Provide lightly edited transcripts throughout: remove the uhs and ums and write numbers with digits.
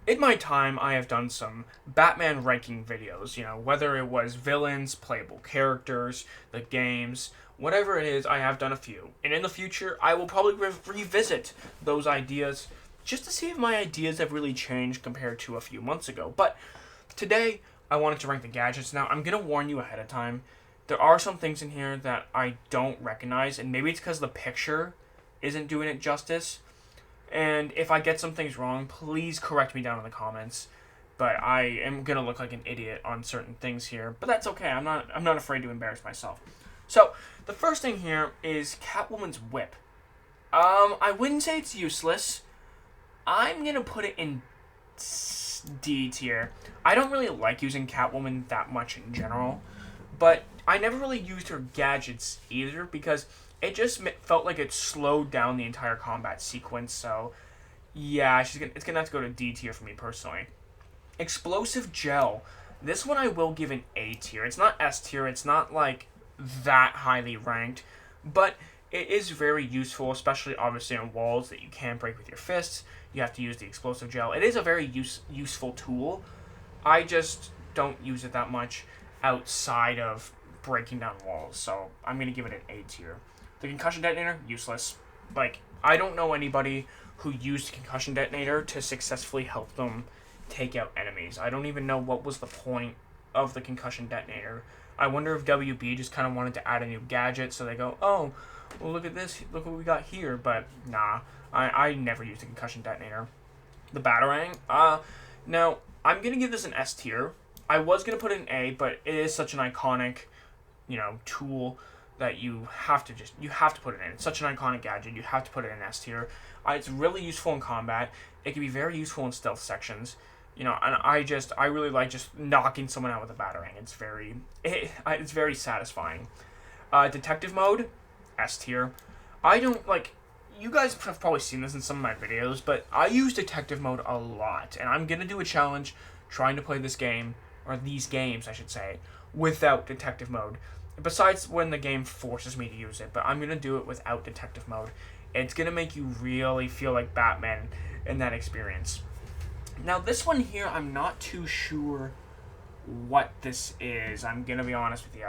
In my time, I have done some Batman ranking videos, whether it was villains, playable characters, the games, whatever it is, I have done a few. And in the future, I will probably revisit those ideas just to see if my ideas have really changed compared to a few months ago. But today, I wanted to rank the gadgets. Now, I'm going to warn you ahead of time. There are some things in here that I don't recognize, and maybe it's because the picture isn't doing it justice. And if I get some things wrong, please correct me down in the comments. But I am gonna look like an idiot on certain things here. But that's okay. I'm not afraid to embarrass myself. So the first thing here is Catwoman's whip. I wouldn't say it's useless. I'm gonna put it in D tier. I don't really like using Catwoman that much in general, but I never really used her gadgets either because it just felt like it slowed down the entire combat sequence. So yeah, it's gonna have to go to D tier for me personally. Explosive gel. This one I will give an A tier. It's not S tier. It's not like that highly ranked, but it is very useful, especially obviously on walls that you can't break with your fists. You have to use the explosive gel. It is a very useful tool. I just don't use it that much outside of breaking down walls, so I'm gonna give it an A tier. The concussion detonator, useless. Like, I don't know anybody who used concussion detonator to successfully help them take out enemies. I don't even know what was the point of the concussion detonator. I wonder if WB just kind of wanted to add a new gadget, so they go, oh, well, look at this, look what we got here. But nah, I never used a concussion detonator. The Batarang, now I'm gonna give this an S tier. I was gonna put it in A, but it is such an iconic, tool that you have to put it in. It's such an iconic gadget. You have to put it in S tier. It's really useful in combat. It can be very useful in stealth sections. And I really like just knocking someone out with a batarang. It's very satisfying. Detective mode, S tier. I don't like. You guys have probably seen this in some of my videos, but I use detective mode a lot, and I'm gonna do a challenge trying to play this game, or these games, I should say, without detective mode. Besides when the game forces me to use it, but I'm going to do it without detective mode. It's going to make you really feel like Batman in that experience. Now, this one here, I'm not too sure what this is. I'm going to be honest with you.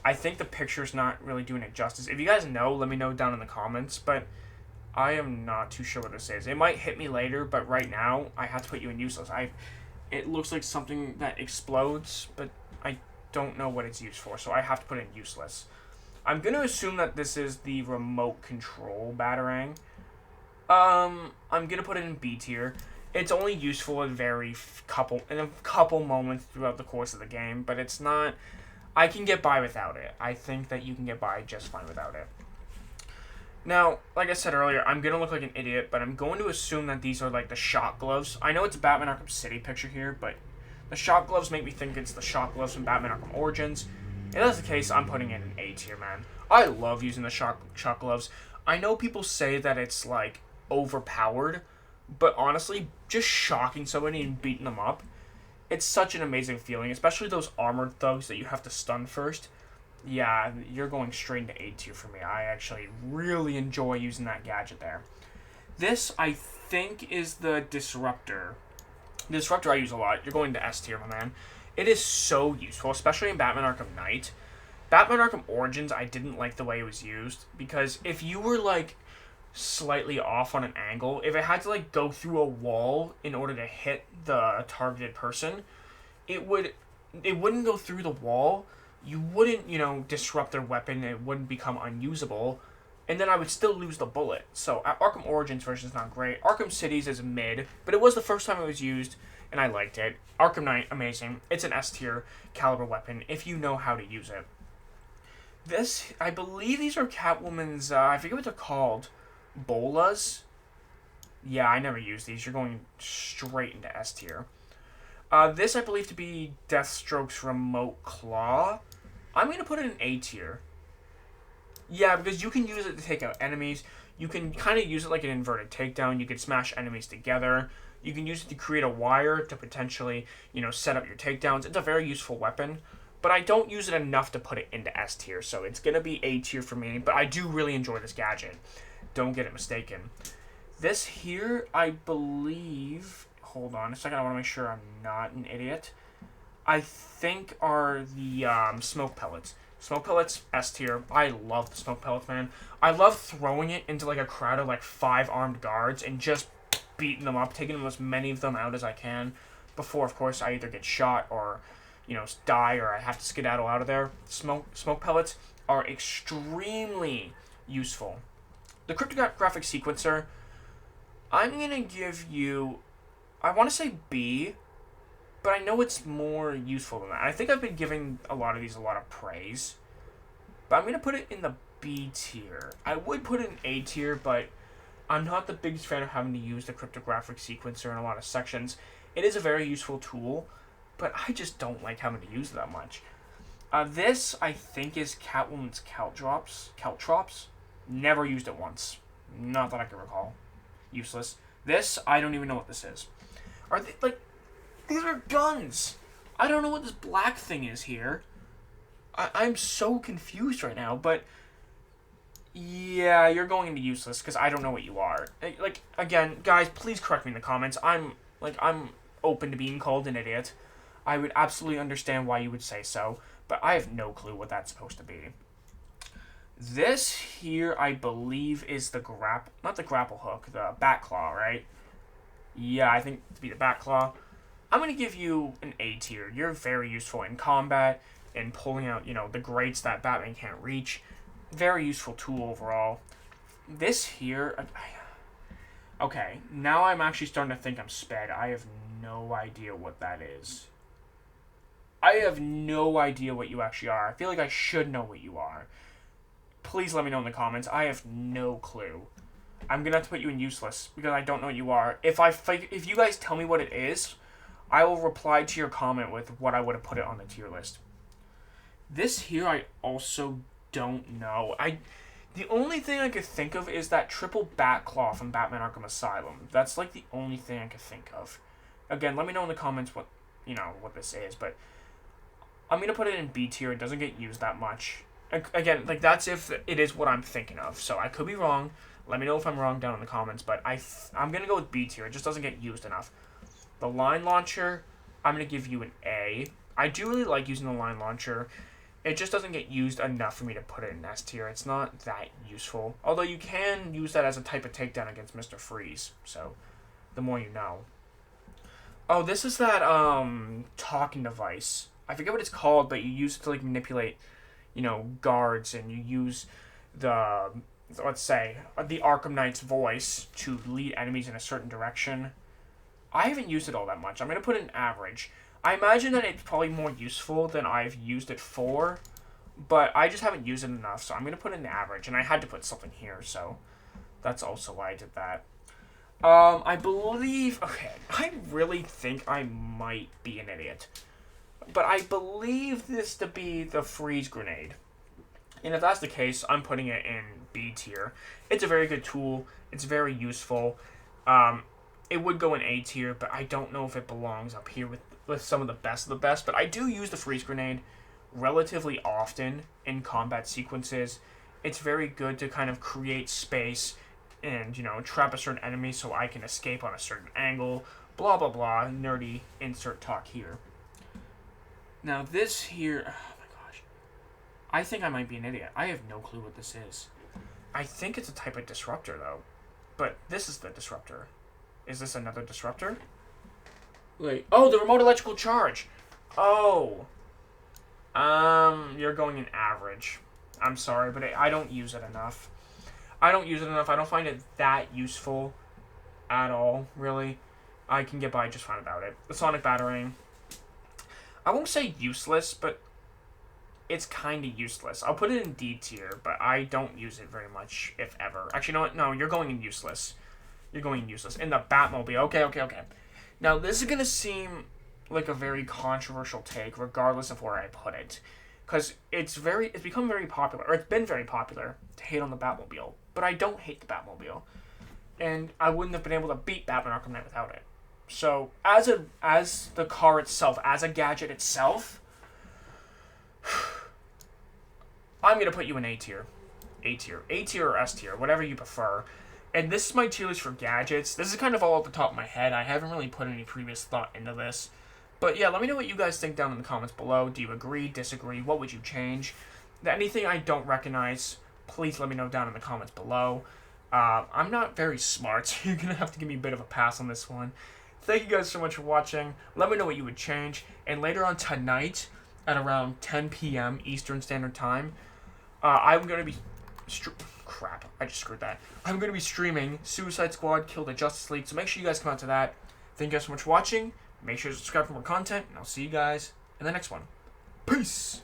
I think the picture's not really doing it justice. If you guys know, let me know down in the comments, but I am not too sure what this is. It might hit me later, but right now, I have to put you in useless. It looks like something that explodes, but I don't know what it's used for, so I have to put it in useless. I'm going to assume that this is the remote control Batarang. I'm going to put it in B tier. It's only useful in a couple moments throughout the course of the game, but it's not. I can get by without it. I think that you can get by just fine without it. Now, like I said earlier, I'm going to look like an idiot, but I'm going to assume that these are like the shot gloves. I know it's a Batman Arkham City picture here, but the shot gloves make me think it's the shot gloves from Batman Arkham Origins. If that's the case, I'm putting it in A tier, man. I love using the shot gloves. I know people say that it's, like, overpowered, but honestly, just shocking somebody and beating them up, it's such an amazing feeling, especially those armored thugs that you have to stun first. Yeah, you're going straight into A tier for me. I actually really enjoy using that gadget there. This, I think, is the Disruptor. The Disruptor I use a lot. You're going to S tier, my man. It is so useful, especially in Batman Arkham Knight. Batman Arkham Origins, I didn't like the way it was used, because if you were, like, slightly off on an angle, if it had to, like, go through a wall in order to hit the targeted person, it wouldn't go through the wall. You wouldn't, disrupt their weapon. It wouldn't become unusable. And then I would still lose the bullet. So, Arkham Origins version is not great. Arkham Cities is mid, but it was the first time it was used, and I liked it. Arkham Knight, amazing. It's an S tier caliber weapon, if you know how to use it. This, I believe these are Catwoman's, I forget what they're called. Bolas? Yeah, I never use these. You're going straight into S tier. This I believe to be Deathstroke's remote claw. I'm going to put it in A tier. Yeah, because you can use it to take out enemies. You can kind of use it like an inverted takedown. You can smash enemies together. You can use it to create a wire to potentially, set up your takedowns. It's a very useful weapon, but I don't use it enough to put it into S tier, so it's going to be A tier for me, but I do really enjoy this gadget. Don't get it mistaken. This here, I believe... hold on a second, I want to make sure I'm not an idiot. I think are the smoke pellets. Smoke pellets, S tier. I love the smoke pellets, man. I love throwing it into like a crowd of like 5 armed guards and just beating them up, taking as many of them out as I can before, of course, I either get shot or, die or I have to skedaddle out of there. Smoke pellets are extremely useful. The cryptographic sequencer, I'm going to give you, I want to say B, but I know it's more useful than that. I think I've been giving a lot of these a lot of praise, but I'm going to put it in the B tier. I would put it in A tier, but I'm not the biggest fan of having to use the cryptographic sequencer in a lot of sections. It is a very useful tool, but I just don't like having to use it that much. This, I think, is Catwoman's Caltrops. Never used it once. Not that I can recall. Useless. This, I don't even know what this is. Are they, these are guns! I don't know what this black thing is here. I'm so confused right now, but yeah, you're going into useless because I don't know what you are. Again, guys, please correct me in the comments. I'm open to being called an idiot. I would absolutely understand why you would say so, but I have no clue what that's supposed to be. This here, I believe, is the not the grapple hook, the bat claw, right? Yeah, I think to be the bat claw. I'm going to give you an A tier. You're very useful in combat and pulling out, the grates that Batman can't reach. Very useful tool overall. This here, okay, now I'm actually starting to think I'm sped. I have no idea what that is. I have no idea what you actually are. I feel like I should know what you are. Please let me know in the comments. I have no clue. I'm going to have to put you in useless because I don't know what you are. If you guys tell me what it is, I will reply to your comment with what I would have put it on the tier list. This here I also don't know. The only thing I could think of is that triple bat claw from Batman Arkham Asylum. That's like the only thing I could think of. Again, let me know in the comments what this is, but I'm going to put it in B tier. It doesn't get used that much. Again, that's if it is what I'm thinking of. So I could be wrong. Let me know if I'm wrong down in the comments, but I'm going to go with B tier. It just doesn't get used enough. The line launcher, I'm going to give you an A. I do really like using the line launcher. It just doesn't get used enough for me to put it in S tier. It's not that useful. Although you can use that as a type of takedown against Mr. Freeze. So, the more you know. Oh, this is that talking device. I forget what it's called, but you use it to manipulate, guards, and you use the, let's say, the Arkham Knight's voice to lead enemies in a certain direction. I haven't used it all that much. I'm going to put it in average. I imagine that it's probably more useful than I've used it for, but I just haven't used it enough, so I'm going to put it in average, and I had to put something here, so that's also why I did that. I believe, okay, I really think I might be an idiot, but I believe this to be the freeze grenade, and if that's the case, I'm putting it in B tier. It's a very good tool. It's very useful. It would go in A tier, but I don't know if it belongs up here with some of the best, but I do use the freeze grenade relatively often in combat sequences. It's very good to kind of create space and, trap a certain enemy so I can escape on a certain angle, blah, blah, blah, nerdy insert talk here. Now this here, oh my gosh, I think I might be an idiot. I have no clue what this is. I think it's a type of disruptor, though, but this is the disruptor. Is this another disruptor? Wait. Oh, the remote electrical charge. Oh. You're going in average. I'm sorry, but I don't use it enough. I don't find it that useful at all, really. I can get by just fine without it. The sonic batarang. I won't say useless, but it's kind of useless. I'll put it in D tier, but I don't use it very much, if ever. Actually, you know what? No, you're going in useless. You're going useless. In the Batmobile. Okay. Now, this is going to seem like a very controversial take, regardless of where I put it. Because it's become very popular, or it's been very popular, to hate on the Batmobile. But I don't hate the Batmobile. And I wouldn't have been able to beat Batman Arkham Knight without it. So, as the car itself, as a gadget itself, I'm going to put you in A tier. A tier or S tier, whatever you prefer. And this is my tier list for gadgets. This is kind of all at the top of my head. I haven't really put any previous thought into this. But yeah, let me know what you guys think down in the comments below. Do you agree, disagree? What would you change? Anything I don't recognize, please let me know down in the comments below. I'm not very smart, so you're going to have to give me a bit of a pass on this one. Thank you guys so much for watching. Let me know what you would change. And later on tonight, at around 10 p.m. Eastern Standard Time, I'm going to be... Crap, I just screwed that. I'm going to be streaming Suicide Squad Kill the Justice League, so make sure you guys come out to that. Thank you guys so much for watching. Make sure to subscribe for more content, and I'll see you guys in the next one. Peace!